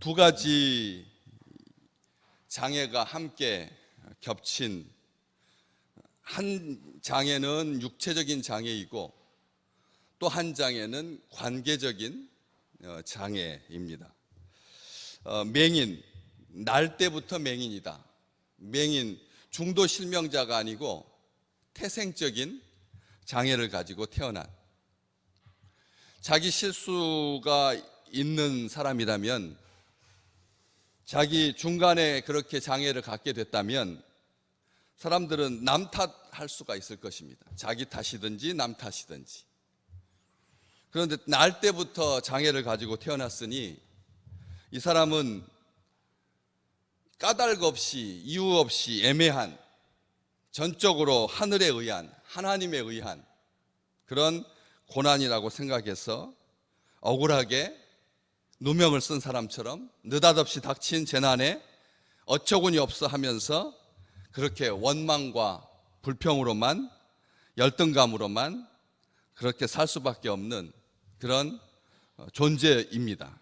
두 가지 장애가 함께 겹친 한 장애는 육체적인 장애이고 또 한 장애는 관계적인 장애입니다. 맹인, 날 때부터 맹인이다. 맹인, 중도 실명자가 아니고 태생적인 장애를 가지고 태어난, 자기 실수가 있는 사람이라면, 자기 중간에 그렇게 장애를 갖게 됐다면 사람들은 남 탓할 수가 있을 것입니다. 자기 탓이든지 남 탓이든지. 그런데 날 때부터 장애를 가지고 태어났으니 이 사람은 까닭 없이, 이유 없이 애매한, 전적으로 하늘에 의한, 하나님에 의한 그런 고난이라고 생각해서 억울하게 누명을 쓴 사람처럼 느닷없이 닥친 재난에 어처구니 없어 하면서 그렇게 원망과 불평으로만, 열등감으로만 그렇게 살 수밖에 없는 그런 존재입니다.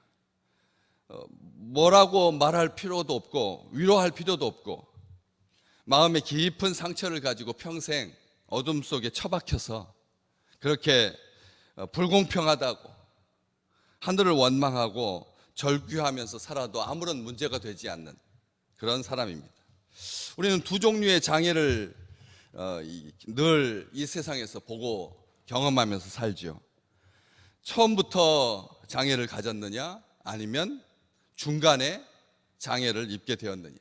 뭐라고 말할 필요도 없고 위로할 필요도 없고 마음에 깊은 상처를 가지고 평생 어둠 속에 처박혀서 그렇게 불공평하다고 하늘을 원망하고 절규하면서 살아도 아무런 문제가 되지 않는 그런 사람입니다. 우리는 두 종류의 장애를 늘 이 세상에서 보고 경험하면서 살죠. 처음부터 장애를 가졌느냐 아니면 중간에 장애를 입게 되었느냐.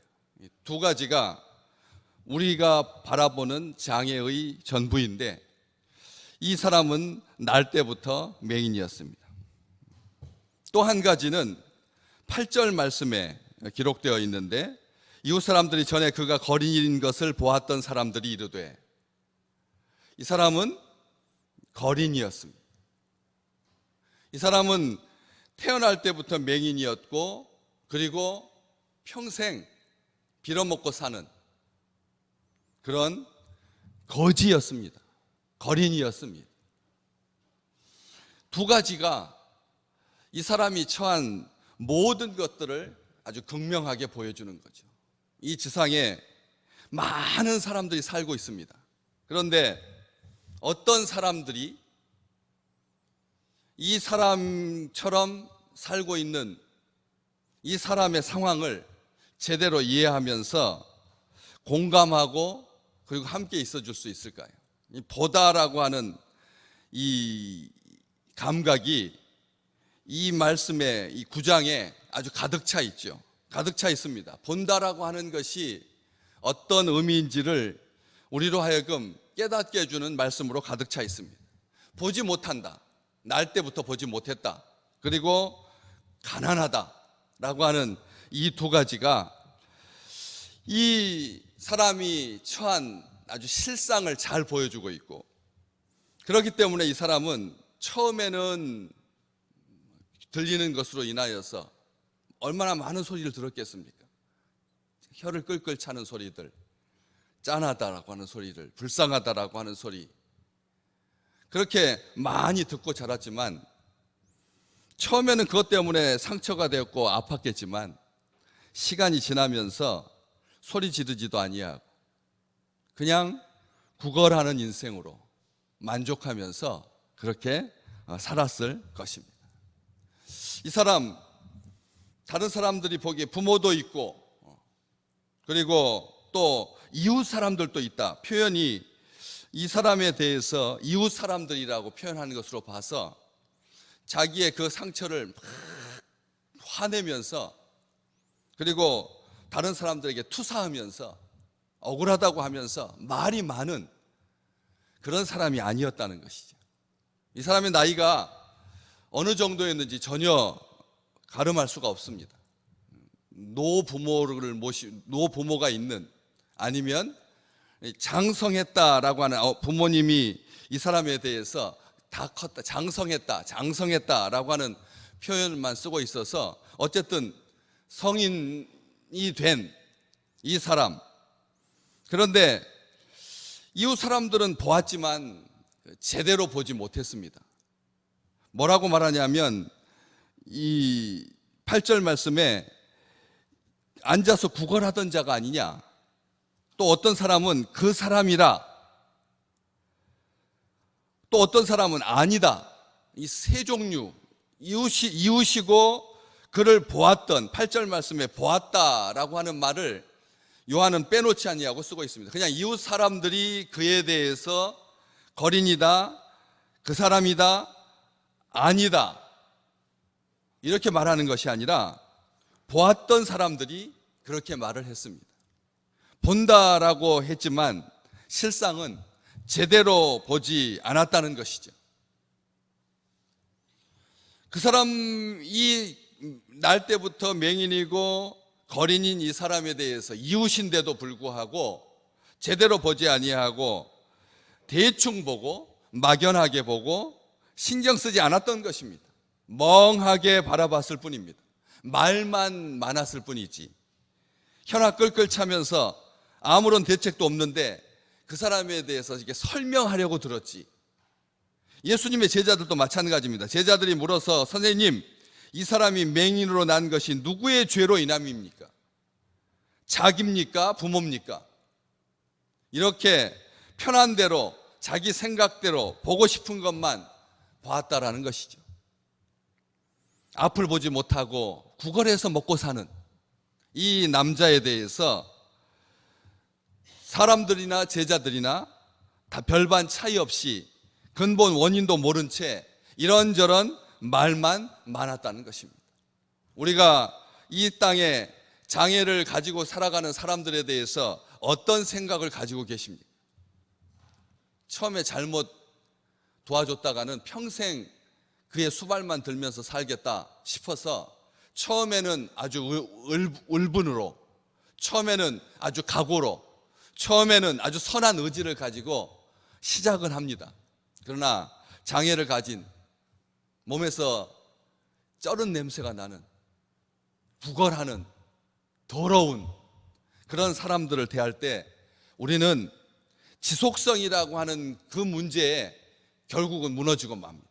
두 가지가 우리가 바라보는 장애의 전부인데 이 사람은 날 때부터 맹인이었습니다. 또 한 가지는 8절 말씀에 기록되어 있는데 이웃 사람들이 전에 그가 거린인 것을 보았던 사람들이 이르되, 이 사람은 거린이었습니다. 이 사람은 태어날 때부터 맹인이었고 그리고 평생 빌어먹고 사는 그런 거지였습니다. 거린이었습니다. 두 가지가 이 사람이 처한 모든 것들을 아주 극명하게 보여주는 거죠. 이 지상에 많은 사람들이 살고 있습니다. 그런데 어떤 사람들이 이 사람처럼 살고 있는 이 사람의 상황을 제대로 이해하면서 공감하고 그리고 함께 있어줄 수 있을까요? 이 보다라고 하는 이 감각이 이 말씀의 이 9장에 아주 가득 차 있죠. 가득 차 있습니다. 본다라고 하는 것이 어떤 의미인지를 우리로 하여금 깨닫게 해주는 말씀으로 가득 차 있습니다. 보지 못한다. 날 때부터 보지 못했다. 그리고 가난하다라고 하는 이 두 가지가 이 사람이 처한 아주 실상을 잘 보여주고 있고, 그렇기 때문에 이 사람은 처음에는 들리는 것으로 인하여서 얼마나 많은 소리를 들었겠습니까? 혀를 끌끌 차는 소리들, 짠하다라고 하는 소리를, 불쌍하다라고 하는 소리, 그렇게 많이 듣고 자랐지만 처음에는 그것 때문에 상처가 되었고 아팠겠지만 시간이 지나면서 소리 지르지도 아니하고 그냥 구걸하는 인생으로 만족하면서 그렇게 살았을 것입니다. 이 사람, 다른 사람들이 보기에 부모도 있고 그리고 또 이웃 사람들도 있다. 표현이 이 사람에 대해서 이웃 사람들이라고 표현하는 것으로 봐서 자기의 그 상처를 막 화내면서 그리고 다른 사람들에게 투사하면서 억울하다고 하면서 말이 많은 그런 사람이 아니었다는 것이죠. 이 사람의 나이가 어느 정도였는지 전혀 가늠할 수가 없습니다. 노부모가 있는, 아니면 장성했다라고 하는 부모님이 이 사람에 대해서 다 컸다, 장성했다라고 하는 표현만 쓰고 있어서 어쨌든 성인이 된 이 사람. 그런데 이웃 사람들은 보았지만 제대로 보지 못했습니다. 뭐라고 말하냐면 이 8절 말씀에 앉아서 구걸하던 자가 아니냐, 또 어떤 사람은 그 사람이라, 또 어떤 사람은 아니다, 이 세 종류, 이웃이고 그를 보았던, 8절 말씀에 보았다라고 하는 말을 요한은 빼놓지 아니하고 쓰고 있습니다. 그냥 이웃 사람들이 그에 대해서 거린이다, 그 사람이다, 아니다 이렇게 말하는 것이 아니라 보았던 사람들이 그렇게 말을 했습니다. 본다라고 했지만 실상은 제대로 보지 않았다는 것이죠. 그 사람이 날 때부터 맹인이고 거린인 이 사람에 대해서 이웃인데도 불구하고 제대로 보지 아니하고 대충 보고 막연하게 보고 신경 쓰지 않았던 것입니다. 멍하게 바라봤을 뿐입니다. 말만 많았을 뿐이지 혀나 끌끌 차면서 아무런 대책도 없는데 그 사람에 대해서 이렇게 설명하려고 들었지. 예수님의 제자들도 마찬가지입니다. 제자들이 물어서 선생님, 이 사람이 맹인으로 난 것이 누구의 죄로 인함입니까? 자기입니까? 부모입니까? 이렇게 편한 대로 자기 생각대로 보고 싶은 것만 봤다라는 것이죠. 앞을 보지 못하고 구걸해서 먹고 사는 이 남자에 대해서 사람들이나 제자들이나 다 별반 차이 없이 근본 원인도 모른 채 이런저런 말만 많았다는 것입니다. 우리가 이 땅에 장애를 가지고 살아가는 사람들에 대해서 어떤 생각을 가지고 계십니까? 처음에 잘못 도와줬다가는 평생 그의 수발만 들면서 살겠다 싶어서 처음에는 아주 울분으로, 처음에는 아주 각오로, 처음에는 아주 선한 의지를 가지고 시작은 합니다. 그러나 장애를 가진, 몸에서 쩔은 냄새가 나는, 구걸하는, 더러운 그런 사람들을 대할 때 우리는 지속성이라고 하는 그 문제에 결국은 무너지고 맙니다.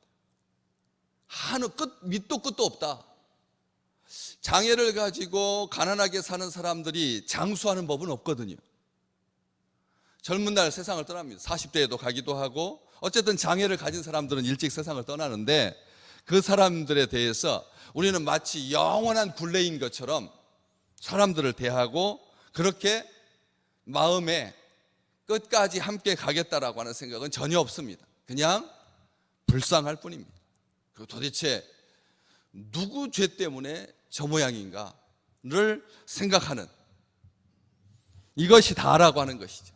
밑도 끝도 없다. 장애를 가지고 가난하게 사는 사람들이 장수하는 법은 없거든요. 젊은 날 세상을 떠납니다. 40대에도 가기도 하고, 어쨌든 장애를 가진 사람들은 일찍 세상을 떠나는데 그 사람들에 대해서 우리는 마치 영원한 굴레인 것처럼 사람들을 대하고 그렇게 마음에 끝까지 함께 가겠다라고 하는 생각은 전혀 없습니다. 그냥 불쌍할 뿐입니다. 그리고 도대체 누구 죄 때문에 저 모양인가를 생각하는, 이것이 다라고 하는 것이죠.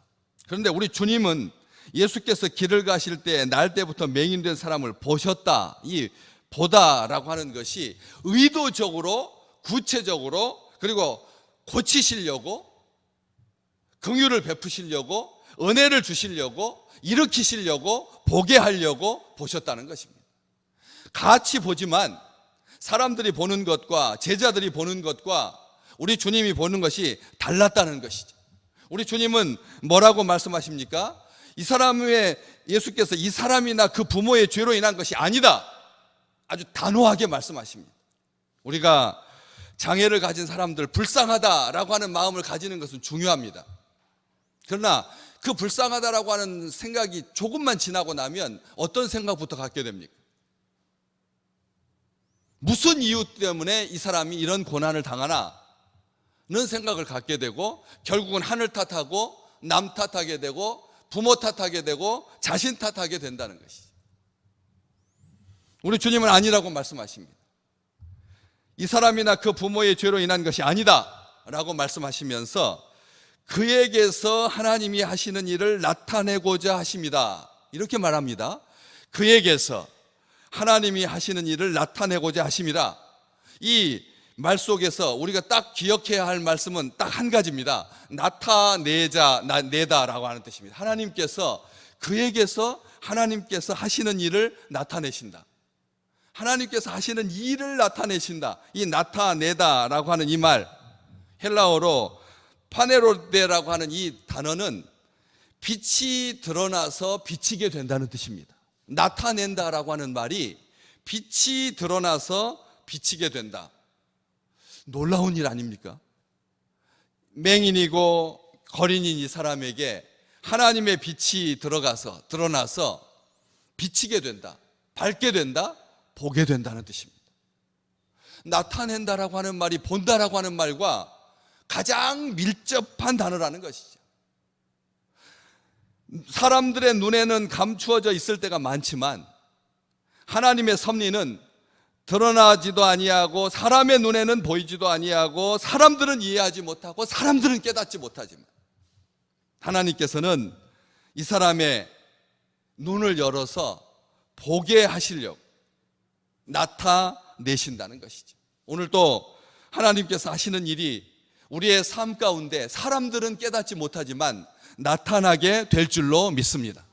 그런데 우리 주님은 예수께서 길을 가실 때 날 때부터 맹인된 사람을 보셨다, 이 보다라고 하는 것이 의도적으로, 구체적으로, 그리고 고치시려고, 긍휼을 베푸시려고, 은혜를 주시려고, 일으키시려고, 보게 하려고 보셨다는 것입니다. 같이 보지만 사람들이 보는 것과 제자들이 보는 것과 우리 주님이 보는 것이 달랐다는 것이죠. 우리 주님은 뭐라고 말씀하십니까? 이 사람의, 예수께서 이 사람이나 그 부모의 죄로 인한 것이 아니다, 아주 단호하게 말씀하십니다. 우리가 장애를 가진 사람들 불쌍하다라고 하는 마음을 가지는 것은 중요합니다. 그러나 그 불쌍하다라고 하는 생각이 조금만 지나고 나면 어떤 생각부터 갖게 됩니까? 무슨 이유 때문에 이 사람이 이런 고난을 당하나 는 생각을 갖게 되고, 결국은 하늘 탓하고 남 탓하게 되고 부모 탓하게 되고 자신 탓하게 된다는 것이죠. 우리 주님은 아니라고 말씀하십니다. 이 사람이나 그 부모의 죄로 인한 것이 아니다 라고 말씀하시면서 그에게서 하나님이 하시는 일을 나타내고자 하십니다, 이렇게 말합니다. 그에게서 하나님이 하시는 일을 나타내고자 하십니다. 이 말 속에서 우리가 딱 기억해야 할 말씀은 딱 한 가지입니다. 나타내다라고 하는 뜻입니다. 하나님께서, 그에게서 하나님께서 하시는 일을 나타내신다. 하나님께서 하시는 일을 나타내신다. 이 나타내다라고 하는 이 말, 헬라어로 파네로데라고 하는 이 단어는 빛이 드러나서 비치게 된다는 뜻입니다. 나타낸다라고 하는 말이 빛이 드러나서 비치게 된다. 놀라운 일 아닙니까? 맹인이고 거린인 이 사람에게 하나님의 빛이 드러나서 비치게 된다, 밝게 된다, 보게 된다는 뜻입니다. 나타낸다라고 하는 말이 본다라고 하는 말과 가장 밀접한 단어라는 것이죠. 사람들의 눈에는 감추어져 있을 때가 많지만 하나님의 섭리는 드러나지도 아니하고 사람의 눈에는 보이지도 아니하고 사람들은 이해하지 못하고 사람들은 깨닫지 못하지만 하나님께서는 이 사람의 눈을 열어서 보게 하시려고 나타내신다는 것이죠. 오늘 또 하나님께서 하시는 일이 우리의 삶 가운데 사람들은 깨닫지 못하지만 나타나게 될 줄로 믿습니다.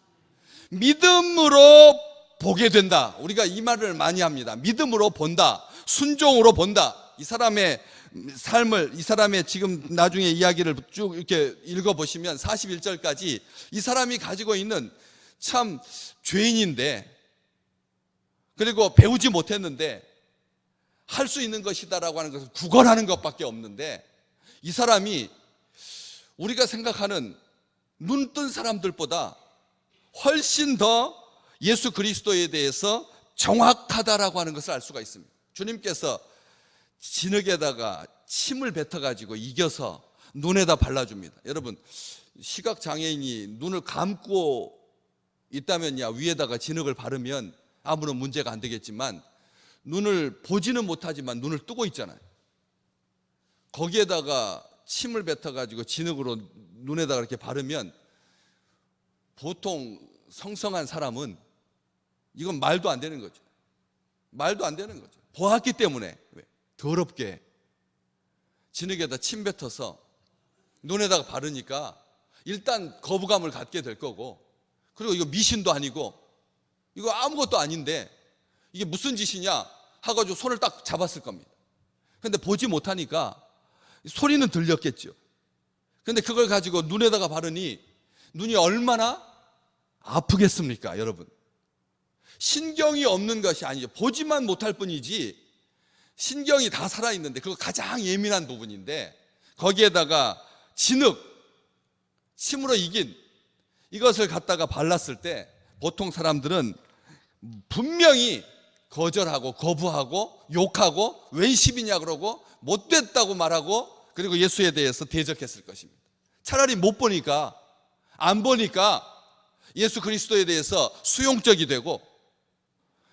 믿음으로 보게 된다. 우리가 이 말을 많이 합니다. 믿음으로 본다, 순종으로 본다. 이 사람의 삶을, 이 사람의 지금 나중에 이야기를 쭉 이렇게 읽어보시면 41절까지 이 사람이 가지고 있는 참 죄인인데, 그리고 배우지 못했는데 할 수 있는 것이다라고 하는 것을 구걸하는 것밖에 없는데, 이 사람이 우리가 생각하는 눈뜬 사람들보다 훨씬 더 예수 그리스도에 대해서 정확하다라고 하는 것을 알 수가 있습니다. 주님께서 진흙에다가 침을 뱉어가지고 이겨서 눈에다 발라줍니다. 여러분, 시각장애인이 눈을 감고 있다면야 위에다가 진흙을 바르면 아무런 문제가 안 되겠지만, 눈을 보지는 못하지만 눈을 뜨고 있잖아요. 거기에다가 침을 뱉어가지고 진흙으로 눈에다가 이렇게 바르면 보통 성성한 사람은 이건 말도 안 되는 거죠. 말도 안 되는 거죠. 보았기 때문에. 왜? 더럽게 진흙에다 침 뱉어서 눈에다가 바르니까 일단 거부감을 갖게 될 거고, 그리고 이거 미신도 아니고 이거 아무것도 아닌데 이게 무슨 짓이냐 하가지고 손을 딱 잡았을 겁니다. 근데 보지 못하니까 소리는 들렸겠죠. 근데 그걸 가지고 눈에다가 바르니 눈이 얼마나 아프겠습니까, 여러분? 신경이 없는 것이 아니죠. 보지만 못할 뿐이지 신경이 다 살아있는데, 그거 가장 예민한 부분인데 거기에다가 진흙, 침으로 이긴 이것을 갖다가 발랐을 때 보통 사람들은 분명히 거절하고 거부하고 욕하고 웬 시비냐 그러고 못됐다고 말하고, 그리고 예수에 대해서 대적했을 것입니다. 차라리 못 보니까, 안 보니까 예수 그리스도에 대해서 수용적이 되고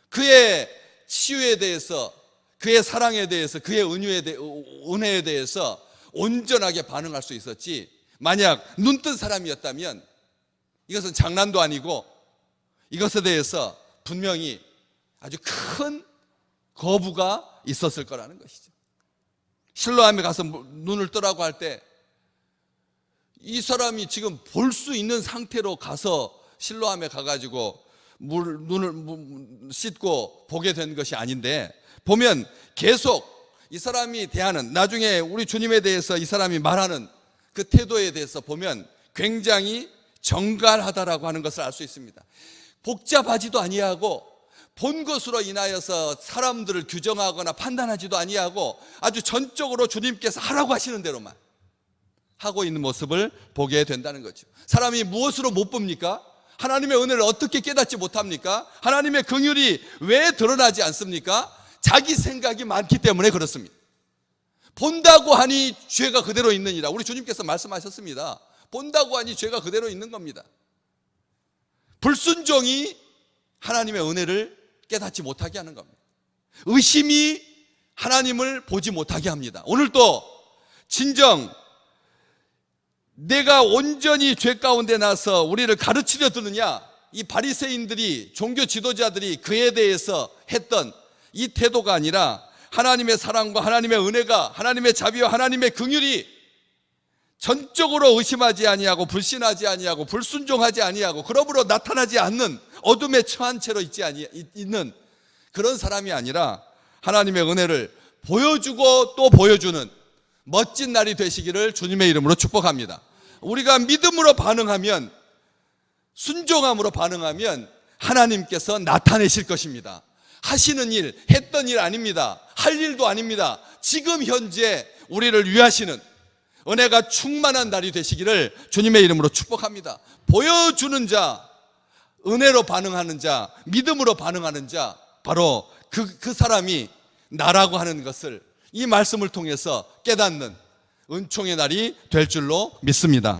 그의 치유에 대해서, 그의 사랑에 대해서, 그의 은혜에 대해서 온전하게 반응할 수 있었지, 만약 눈뜬 사람이었다면 이것은 장난도 아니고 이것에 대해서 분명히 아주 큰 거부가 있었을 거라는 것이죠. 실로암에 가서 눈을 뜨라고 할 때 이 사람이 지금 볼 수 있는 상태로 가서 실로암에 가가지고 눈을 씻고 보게 된 것이 아닌데, 보면 계속 이 사람이 대하는, 나중에 우리 주님에 대해서 이 사람이 말하는 그 태도에 대해서 보면 굉장히 정갈하다라고 하는 것을 알 수 있습니다. 복잡하지도 아니하고 본 것으로 인하여서 사람들을 규정하거나 판단하지도 아니하고 아주 전적으로 주님께서 하라고 하시는 대로만 하고 있는 모습을 보게 된다는 거죠. 사람이 무엇으로 못 봅니까? 하나님의 은혜를 어떻게 깨닫지 못합니까? 하나님의 긍휼이 왜 드러나지 않습니까? 자기 생각이 많기 때문에 그렇습니다. 본다고 하니 죄가 그대로 있느니라. 우리 주님께서 말씀하셨습니다. 본다고 하니 죄가 그대로 있는 겁니다. 불순종이 하나님의 은혜를 깨닫지 못하게 하는 겁니다. 의심이 하나님을 보지 못하게 합니다. 오늘도 진정 내가 온전히 죄 가운데 나서 우리를 가르치려 드느냐, 이 바리새인들이, 종교 지도자들이 그에 대해서 했던 이 태도가 아니라 하나님의 사랑과 하나님의 은혜가, 하나님의 자비와 하나님의 긍휼이 전적으로 의심하지 아니하고 불신하지 아니하고 불순종하지 아니하고 그러므로 나타나지 않는 어둠에 처한 채로 있는 그런 사람이 아니라 하나님의 은혜를 보여주고 또 보여주는 멋진 날이 되시기를 주님의 이름으로 축복합니다. 우리가 믿음으로 반응하면, 순종함으로 반응하면 하나님께서 나타내실 것입니다. 하시는 일, 했던 일 아닙니다. 할 일도 아닙니다. 지금 현재 우리를 위하시는 은혜가 충만한 날이 되시기를 주님의 이름으로 축복합니다. 보여주는 자, 은혜로 반응하는 자, 믿음으로 반응하는 자, 바로 그 사람이 나라고 하는 것을 이 말씀을 통해서 깨닫는 은총의 날이 될 줄로 믿습니다.